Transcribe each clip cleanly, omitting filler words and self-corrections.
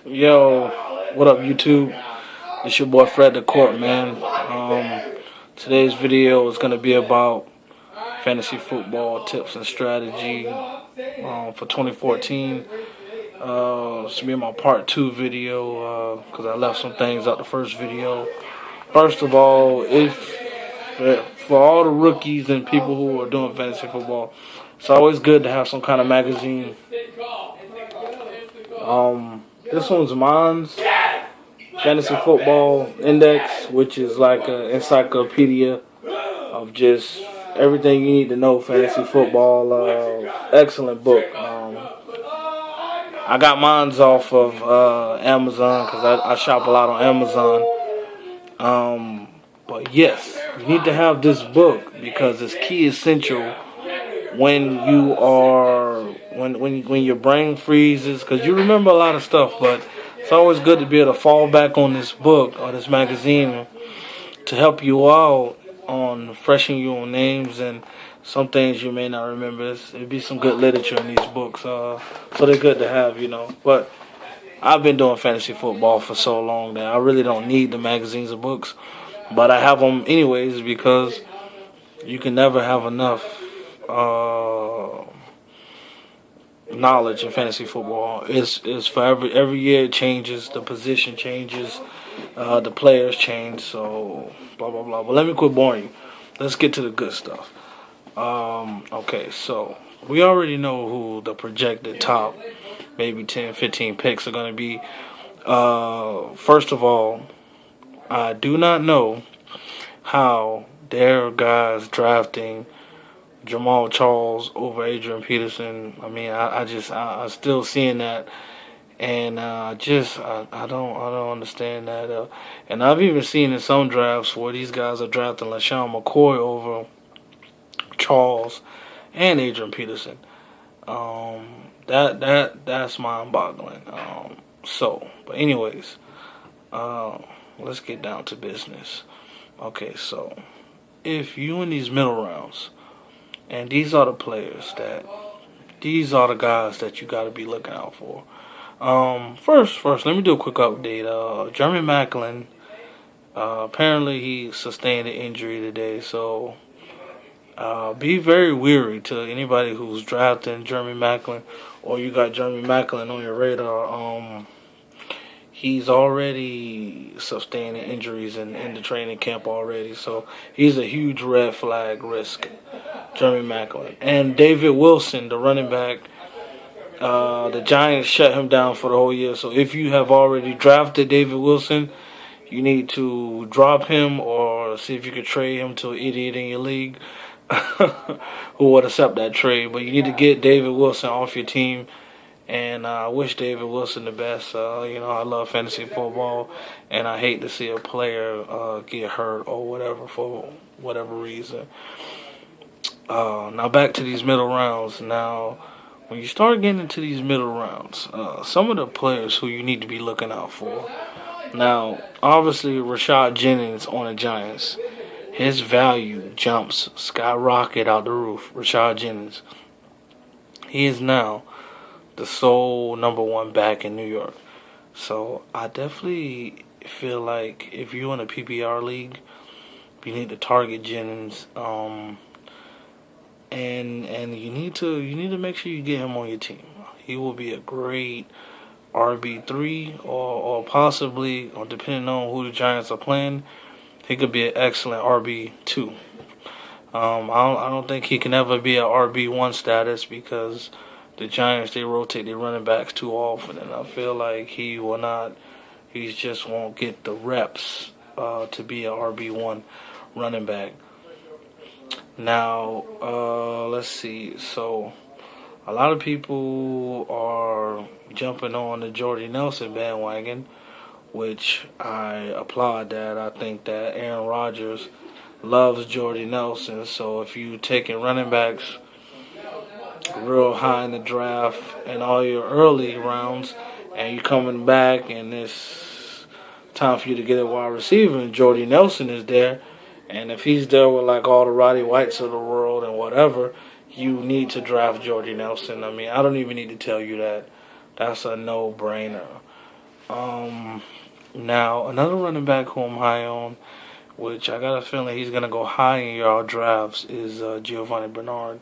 Yo, what up YouTube? It's your boy FREDTHECORP, man. Today's video is going to be about fantasy football tips and strategy for 2014. This will be my part 2 video because I left some things out the first video. First of all, for all the rookies and people who are doing fantasy football, it's always good to have some kind of magazine. This one's mine's Fantasy Football Index, which is like an encyclopedia of just everything you need to know fantasy football. Excellent book. I got mine's off of Amazon because I shop a lot on Amazon. But yes, you need to have this book because it's key essential when you are when your brain freezes, because you remember a lot of stuff, but it's always good to be able to fall back on this book or this magazine to help you out on freshening you on names and some things you may not remember. It'd be some good literature in these books, so they're good to have, But I've been doing fantasy football for so long that I really don't need the magazines or books, but I have them anyways because you can never have enough knowledge in fantasy football. It's for every year it changes, the position changes, the players change, so blah blah blah. But let me quit boring you. Let's get to the good stuff. Okay, so we already know who the projected top maybe 10, 15 picks are going to be. First of all, I do not know how there are guys drafting Jamal Charles over Adrian Peterson. I mean, I'm still seeing that, and I don't understand that. And I've even seen in some drafts where these guys are drafting LaShawn McCoy over Charles and Adrian Peterson. That's mind-boggling. But anyways, let's get down to business. Okay, so if you in these middle rounds, and these are the guys that you got to be looking out for. First, let me do a quick update. Jeremy Maclin, apparently he sustained an injury today, so be very wary to anybody who's drafting Jeremy Maclin, or you got Jeremy Maclin on your radar. He's already sustaining injuries in the training camp already, so he's a huge red flag risk, Jeremy Maclin. And David Wilson, the running back, the Giants shut him down for the whole year. So if you have already drafted David Wilson, you need to drop him or see if you could trade him to an idiot in your league who would accept that trade. But you need to get David Wilson off your team. And I wish David Wilson the best. I love fantasy football, and I hate to see a player get hurt or whatever for whatever reason. Now back to these middle rounds. Now, when you start getting into these middle rounds, some of the players who you need to be looking out for. Now, obviously, Rashad Jennings on the Giants, his value jumps skyrocket out the roof. Rashad Jennings, he is now the sole number 1 back in New York. So I definitely feel like if you're in a PPR league, you need to target Jennings, and you need to make sure you get him on your team. He will be a great RB3 or possibly, or depending on who the Giants are playing, he could be an excellent RB2. I don't think he can ever be an RB1 status because the Giants, they rotate their running backs too often, and I feel like he just won't get the reps to be an RB1 running back. Now, let's see. So, a lot of people are jumping on the Jordy Nelson bandwagon, which I applaud that. I think that Aaron Rodgers loves Jordy Nelson, so if you taking running backs real high in the draft and all your early rounds, and you coming back and it's time for you to get a wide receiver, and Jordy Nelson is there, and if he's there with like all the Roddy Whites of the world and whatever, you need to draft Jordy Nelson. I mean, I don't even need to tell you that. That's a no-brainer. Now, another running back who I'm high on, which I got a feeling he's going to go high in your drafts, is Giovanni Bernard.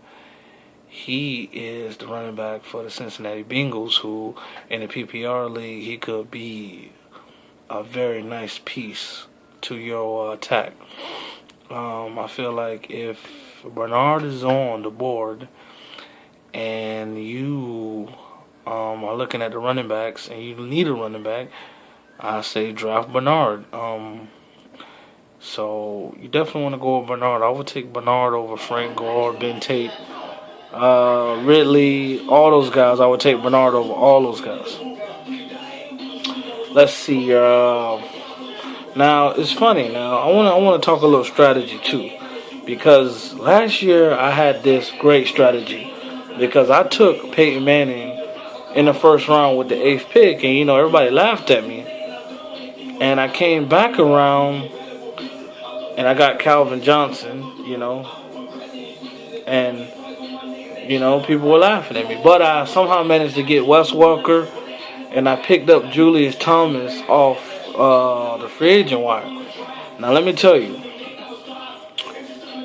He is the running back for the Cincinnati Bengals, who in the PPR league, he could be a very nice piece to your attack. I feel like if Bernard is on the board and you are looking at the running backs and you need a running back, I say draft Bernard. So you definitely want to go with Bernard. I would take Bernard over Frank Gore, Ben Tate, Ridley, all those guys. I would take Bernard over all those guys. Let's see. Now it's funny. Now I want to talk a little strategy too, because last year I had this great strategy because I took Peyton Manning in the first round with the 8th pick, and everybody laughed at me. And I came back around and I got Calvin Johnson, and people were laughing at me, but I somehow managed to get Wes Welker, and I picked up Julius Thomas off the free agent wire. Now let me tell you,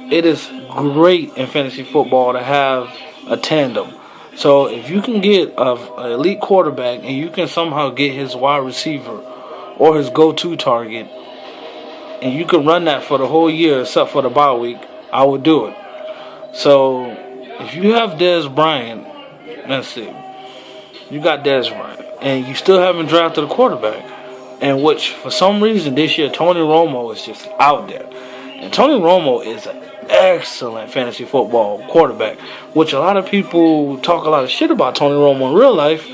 it is great in fantasy football to have a tandem. So if you can get an elite quarterback and you can somehow get his wide receiver or his go-to target, and you can run that for the whole year except for the bye week, I would do it. So if you have Dez Bryant, let's see, you got Dez Bryant, and you still haven't drafted a quarterback, and which for some reason this year Tony Romo is just out there. And Tony Romo is an excellent fantasy football quarterback, which a lot of people talk a lot of shit about Tony Romo in real life,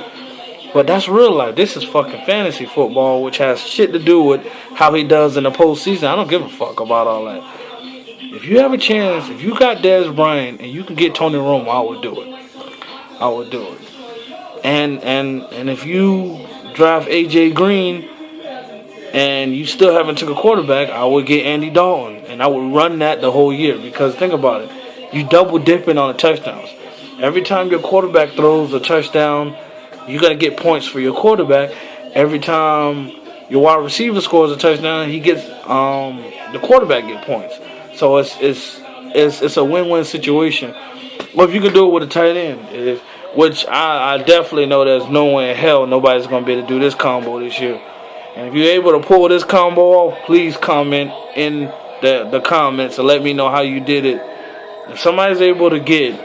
but that's real life. This is fucking fantasy football, which has shit to do with how he does in the postseason. I don't give a fuck about all that. If you have a chance, if you got Dez Bryant and you can get Tony Romo, I would do it. I would do it. And if you draft AJ Green and you still haven't took a quarterback, I would get Andy Dalton, and I would run that the whole year, because think about it, you double dipping on the touchdowns. Every time your quarterback throws a touchdown, you got to get points for your quarterback. Every time your wide receiver scores a touchdown, he gets the quarterback get points. So it's a win-win situation. Well, if you can do it with a tight end, which I definitely know there's no way in hell nobody's going to be able to do this combo this year. And if you're able to pull this combo off, please comment in the comments and let me know how you did it. If somebody's able to get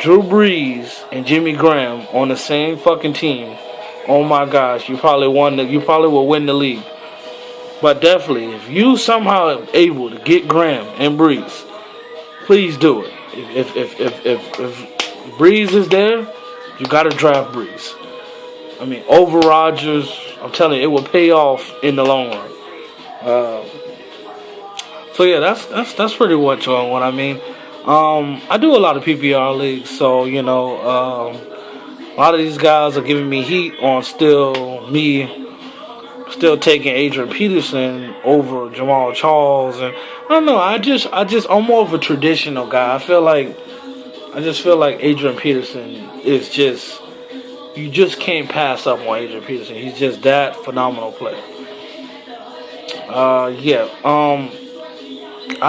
Drew Brees and Jimmy Graham on the same fucking team, oh my gosh, you probably will win the league. But definitely, if you somehow are able to get Graham and Brees, please do it. If Brees is there, you gotta draft Brees. I mean, over Rodgers, I'm telling you, it will pay off in the long run. So yeah, that's pretty much what I mean. I do a lot of PPR leagues, so a lot of these guys are giving me heat on still taking Adrian Peterson over Jamal Charles, and I don't know. I'm more of a traditional guy. I feel like Adrian Peterson is just. You just can't pass up on Adrian Peterson. He's just that phenomenal player. I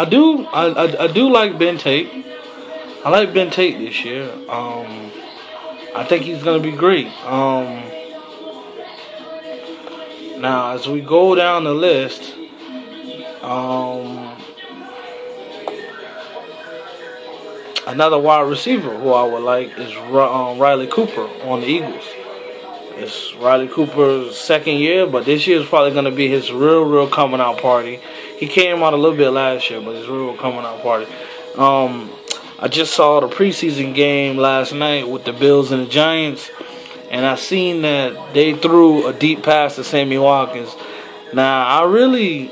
do like Ben Tate. I like Ben Tate this year. I think he's gonna be great. Now as we go down the list, another wide receiver who I would like is Riley Cooper on the Eagles. It's Riley Cooper's second year, but this year is probably going to be his real coming out party. He came out a little bit last year, but his real coming out party. I just saw the preseason game last night with the Bills and the Giants, and I seen that they threw a deep pass to Sammy Watkins. Now, I really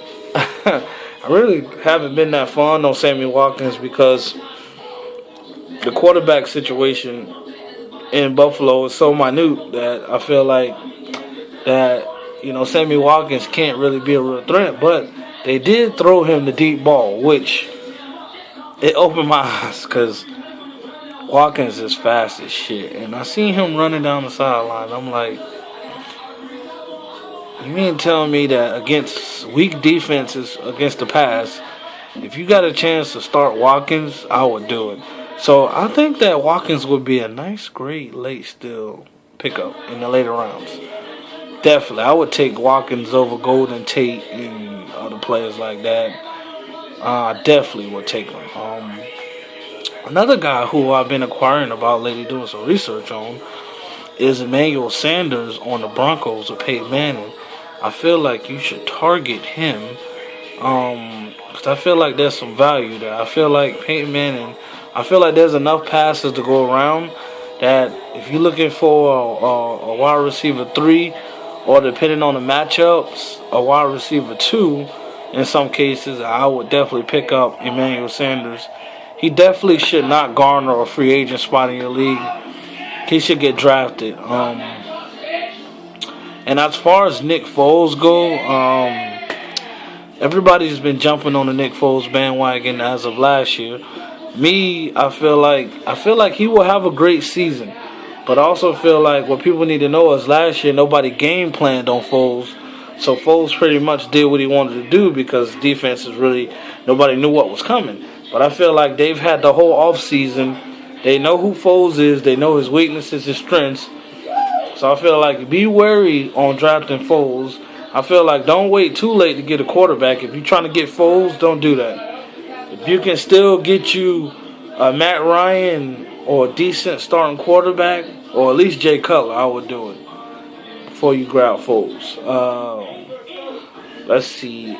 haven't been that fond on Sammy Watkins because the quarterback situation in Buffalo is so minute that I feel like that, Sammy Watkins can't really be a real threat. But they did throw him the deep ball, which it opened my eyes because Watkins is fast as shit. And I seen him running down the sideline. I'm like, You mean telling me that against weak defenses against the pass, if you got a chance to start Watkins, I would do it. So I think that Watkins would be a nice, great late still pickup in the later rounds. Definitely, I would take Watkins over Golden Tate and other players like that. I definitely would take him. Another guy who I've been inquiring about lately, doing some research on, is Emmanuel Sanders on the Broncos with Peyton Manning. I feel like you should target him because I feel like there's some value there. I feel like Peyton Manning, I feel like there's enough passes to go around that if you're looking for a wide receiver 3 or depending on the matchups, a wide receiver 2, in some cases, I would definitely pick up Emmanuel Sanders. He definitely should not garner a free agent spot in your league. He should get drafted. And as far as Nick Foles go, everybody's been jumping on the Nick Foles bandwagon as of last year. Me, I feel like he will have a great season. But I also feel like what people need to know is last year nobody game planned on Foles. So Foles pretty much did what he wanted to do because defenses really, nobody knew what was coming. But I feel like they've had the whole offseason. They know who Foles is. They know his weaknesses, his strengths. So I feel like be wary on drafting Foles. I feel like don't wait too late to get a quarterback. If you're trying to get Foles, don't do that. If you can still get you a Matt Ryan or a decent starting quarterback, or at least Jay Cutler, I would do it before you grab Foles. Let's see.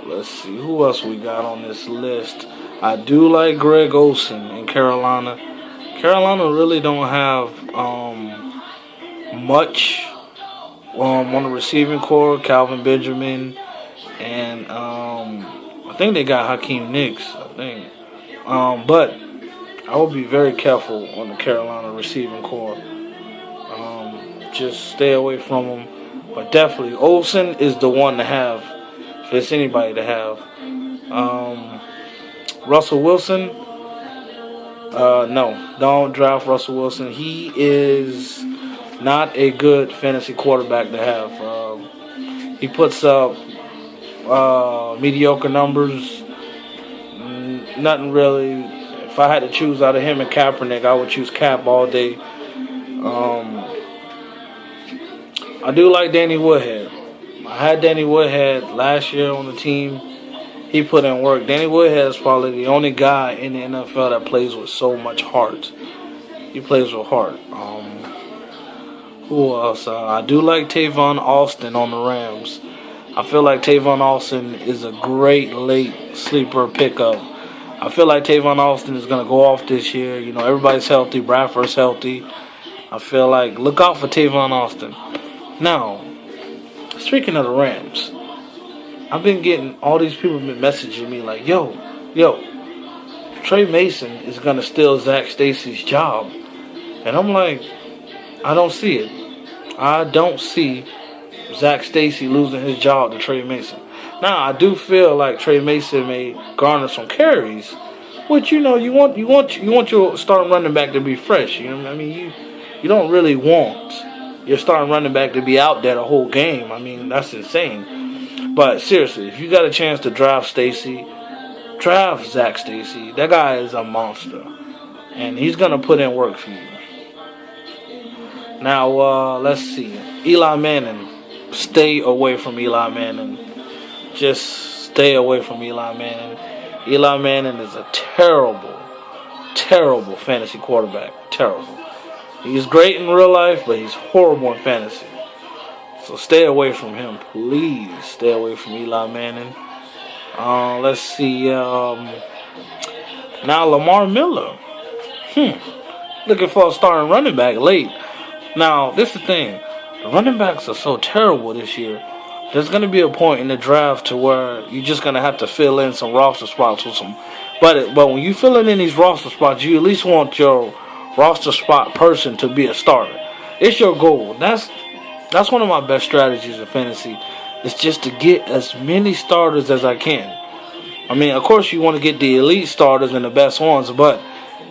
Let's see. Who else we got on this list? I do like Greg Olsen in Carolina. Carolina really don't have much on the receiving core. Calvin Benjamin and I think they got Hakeem Nicks. I think, but I would be very careful on the Carolina receiving core. Just stay away from them. But definitely, Olsen is the one to have. If there's anybody to have. Russell Wilson. No, don't draft Russell Wilson. He is not a good fantasy quarterback to have. He puts up mediocre numbers. Nothing really. If I had to choose out of him and Kaepernick, I would choose Cap all day. I do like Danny Woodhead. I had Danny Woodhead last year on the team. He put in work. Danny Woodhead is probably the only guy in the NFL that plays with so much heart. He plays with heart. Who else? I do like Tavon Austin on the Rams. I feel like Tavon Austin is a great late sleeper pickup. I feel like Tavon Austin is going to go off this year. You know, everybody's healthy. Bradford's healthy. I feel like look out for Tavon Austin. Now, speaking of the Rams, I've been getting all these people been messaging me like, yo, Trey Mason is going to steal Zach Stacy's job. And I'm like, I don't see it. I don't see Zach Stacy losing his job to Trey Mason. Now, I do feel like Trey Mason may garner some carries, which, you know, you want your starting running back to be fresh. You know what I mean? You don't really want your starting running back to be out there the whole game. I mean, that's insane. But seriously, if you got a chance to draft Stacy, draft Zach Stacy. That guy is a monster, and he's gonna put in work for you. Now, let's see. Eli Manning. Stay away from Eli Manning. Just stay away from Eli Manning. Eli Manning is a terrible, terrible fantasy quarterback. Terrible. He's great in real life, but he's horrible in fantasy. So stay away from him, please. Stay away from Eli Manning. Let's see. Now Lamar Miller. Looking for a starting running back late. Now, this is the thing. The running backs are so terrible this year. There's going to be a point in the draft to where you're just going to have to fill in some roster spots with some. But when you filling in these roster spots, you at least want your roster spot person to be a starter. It's your goal. That's one of my best strategies in fantasy. It's just to get as many starters as I can. I mean, of course, you want to get the elite starters and the best ones, but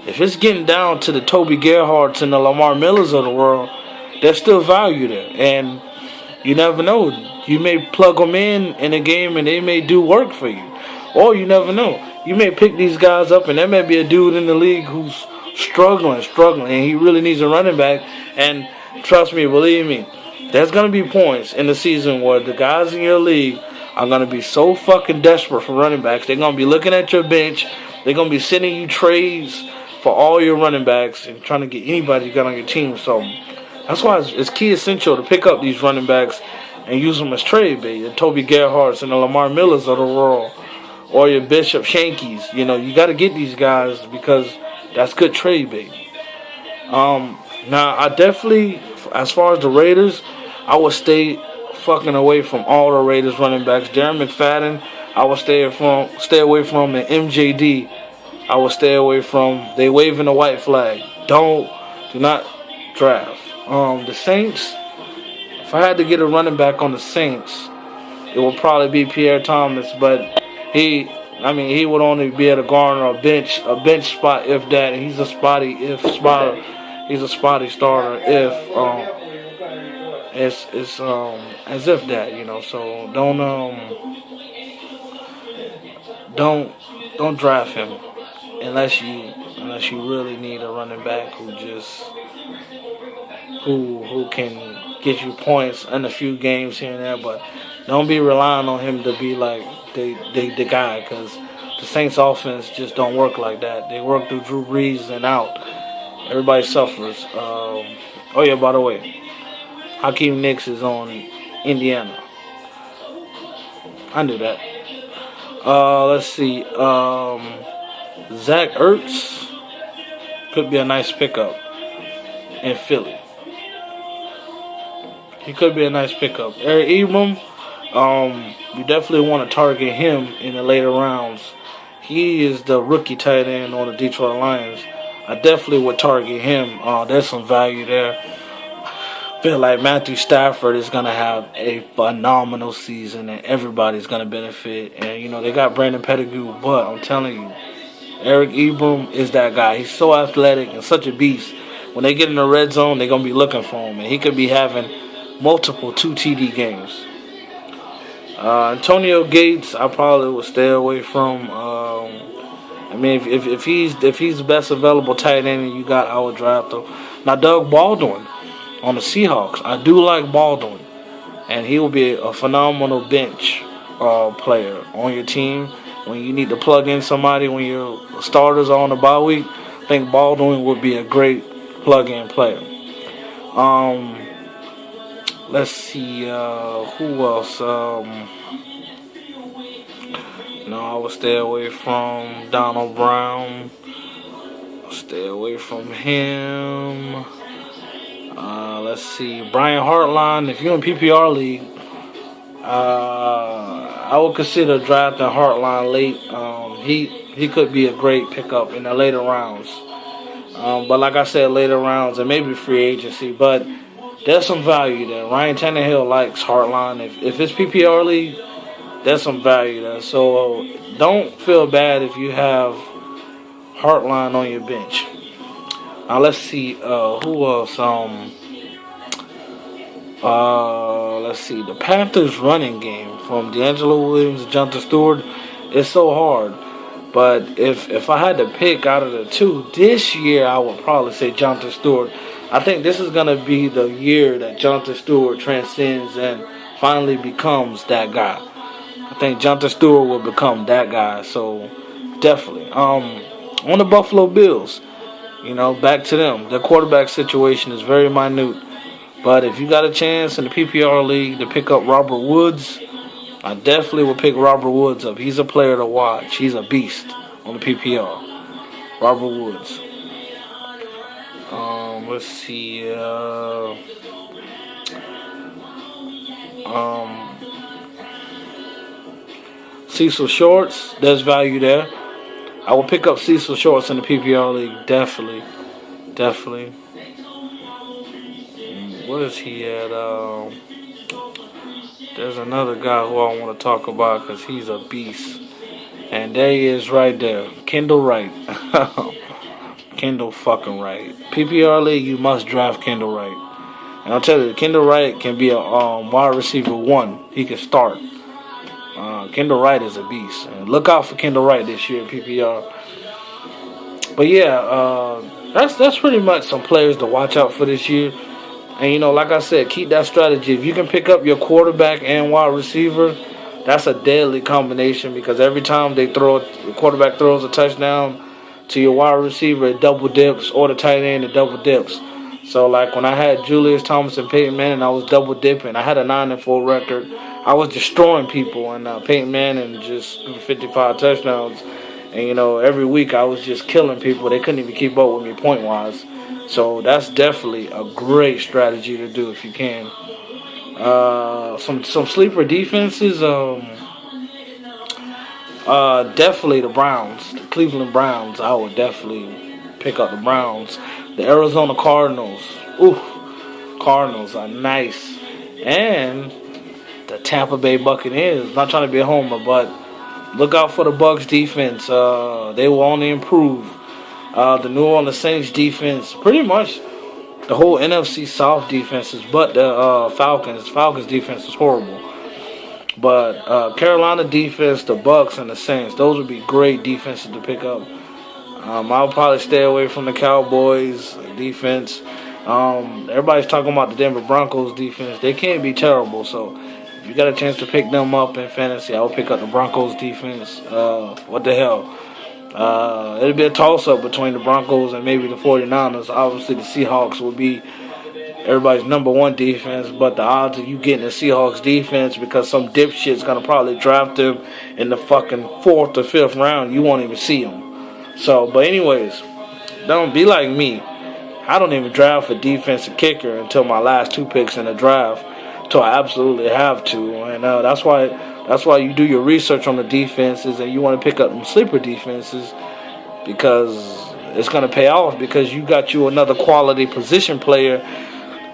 if it's getting down to the Toby Gerhardts and the Lamar Millers of the world, there's still value there. And you never know. You may plug them in a game and they may do work for you. Or you never know. You may pick these guys up and there may be a dude in the league who's struggling, and he really needs a running back. And trust me, believe me, there's going to be points in the season where the guys in your league are going to be so fucking desperate for running backs. They're going to be looking at your bench. They're going to be sending you trades for all your running backs and trying to get anybody you got on your team. So that's why it's key essential to pick up these running backs and use them as trade bait. The Toby Gerhardts and the Lamar Millers of the world, or your Bishop Shankies. You know, you got to get these guys because that's good trade bait. Now, I definitely, as far as the Raiders, I would stay fucking away from all the Raiders running backs. Darren McFadden, I would stay away from. And MJD, I would stay away from. They waving the white flag. Do not draft. The Saints, if I had to get a running back on the Saints, it would probably be Pierre Thomas, but he would only be able to garner a bench spot if that. And he's a spotty starter if it's as if that, you know. So don't draft him unless you really need a running back who can get you points in a few games here and there, but don't be relying on him to be like the guy, because the Saints offense just don't work like that. They work through Drew Brees and out. Everybody suffers. Oh yeah, by the way, Hakeem Nicks is on Indiana. I knew that. Let's see. Zach Ertz could be a nice pickup in Philly. He could be a nice pickup. Eric Ebram, you definitely want to target him in the later rounds. He is the rookie tight end on the Detroit Lions. I definitely would target him. There's some value there. I feel like Matthew Stafford is going to have a phenomenal season and everybody's going to benefit. And, you know, they got Brandon Pettigrew, but I'm telling you, Eric Ebram is that guy. He's so athletic and such a beast. When they get in the red zone, they're going to be looking for him. And he could be having multiple 2 TD games. Antonio Gates, I probably would stay away from. I mean, if he's the best available tight end you got, I would draft him. Now, Doug Baldwin on the Seahawks, I do like Baldwin, and he will be a phenomenal bench player on your team when you need to plug in somebody when your starters are on the bye week. I think Baldwin would be a great plug-in player. Let's see, who else? No, I would stay away from Donald Brown. Stay away from him. Let's see, Brian Hartline. If you're in PPR league, I would consider drafting Hartline late. He could be a great pickup in the later rounds. But like I said, later rounds and maybe free agency. But there's some value there. Ryan Tannehill likes Hartline. If it's PPR league, there's some value there. So don't feel bad if you have Hartline on your bench. Now let's see who else. Let's see, the Panthers running game from D'Angelo Williams and Jonathan Stewart is so hard. But if I had to pick out of the two this year, I would probably say Jonathan Stewart. I think this is going to be the year that Jonathan Stewart transcends and finally becomes that guy. I think Jonathan Stewart will become that guy. So definitely. On the Buffalo Bills, you know, back to them. Their quarterback situation is very minute. But if you got a chance in the PPR league to pick up Robert Woods, I definitely would pick Robert Woods up. He's a player to watch. He's a beast on the PPR. Robert Woods. Let's see. Cecil Shorts, there's value there. I will pick up Cecil Shorts in the PPR league. Definitely. What is he at? There's another guy who I want to talk about because he's a beast. And there he is right there. Kendall Wright. Kendall fucking Wright. PPR league, you must draft Kendall Wright. And I'll tell you, Kendall Wright can be a wide receiver 1. He can start. Kendall Wright is a beast. And look out for Kendall Wright this year, PPR. But yeah, that's pretty much some players to watch out for this year. And like I said, keep that strategy. If you can pick up your quarterback and wide receiver, that's a deadly combination, because every time the quarterback throws a touchdown to your wide receiver, it double dips, or the tight end, it double dips. So like when I had Julius Thomas and Peyton Manning, I was double dipping. I had a 9-4 record. I was destroying people, and Peyton Manning just 55 touchdowns. And every week I was just killing people. They couldn't even keep up with me point wise. So that's definitely a great strategy to do if you can. Some sleeper defenses. Definitely the Browns, the Cleveland Browns. I would definitely pick up the Browns. The Arizona Cardinals. Ooh, Cardinals are nice. And the Tampa Bay Buccaneers. Not trying to be a homer, but look out for the Bucs defense. They will only improve. The New Orleans Saints defense, pretty much the whole NFC South defenses, but the Falcons defense is horrible. But Carolina defense, the Bucs, and the Saints, those would be great defenses to pick up. I'll probably stay away from the Cowboys defense. Everybody's talking about the Denver Broncos defense. They can't be terrible, so if you got a chance to pick them up in fantasy, I would pick up the Broncos defense. What the hell? It'll be a toss-up between the Broncos and maybe the 49ers. Obviously, the Seahawks will be everybody's number 1 defense, but the odds of you getting the Seahawks defense, because some dipshit's going to probably draft them in the fucking 4th or 5th round, you won't even see them. So, but anyways, don't be like me. I don't even draft a defensive kicker until my last 2 picks in the draft, until I absolutely have to. And that's why you do your research on the defenses, and you want to pick up some sleeper defenses, because it's going to pay off, because you got you another quality position player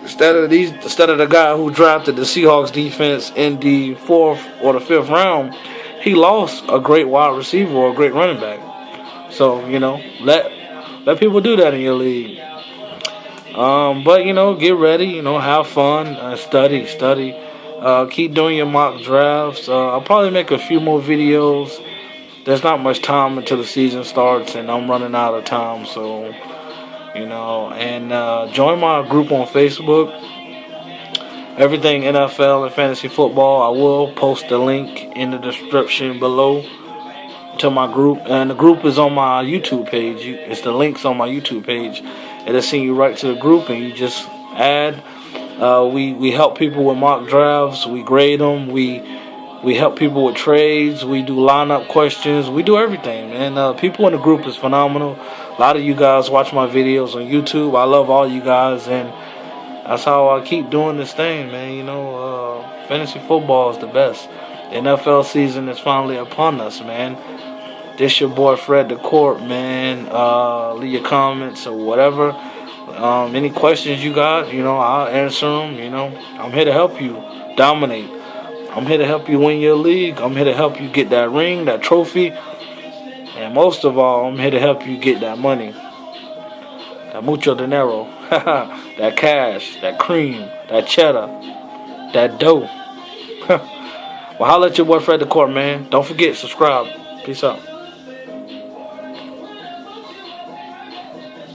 instead of the guy who drafted the Seahawks defense in the 4th or the 5th round. He lost a great wide receiver or a great running back. So let people do that in your league. But get ready. Have fun. Study. Keep doing your mock drafts. I'll probably make a few more videos. There's not much time until the season starts, and I'm running out of time. So, and join my group on Facebook. Everything NFL and fantasy football. I will post the link in the description below to my group. And the group is on my YouTube page. It's the links on my YouTube page. It'll send you right to the group, and you just add. We help people with mock drafts. We grade them. We help people with trades. We do lineup questions. We do everything, man. People in the group is phenomenal. A lot of you guys watch my videos on YouTube. I love all you guys, and that's how I keep doing this thing, man. Fantasy football is the best. The NFL season is finally upon us, man. This your boy FREDTHECORP, man. Leave your comments or whatever. Any questions you got, I'll answer them. I'm here to help you dominate. I'm here to help you win your league. I'm here to help you get that ring, that trophy. And most of all, I'm here to help you get that money. That mucho dinero. That cash, that cream, that cheddar, that dough. Well, holla at your boy FREDTHECORP, man. Don't forget, subscribe. Peace out.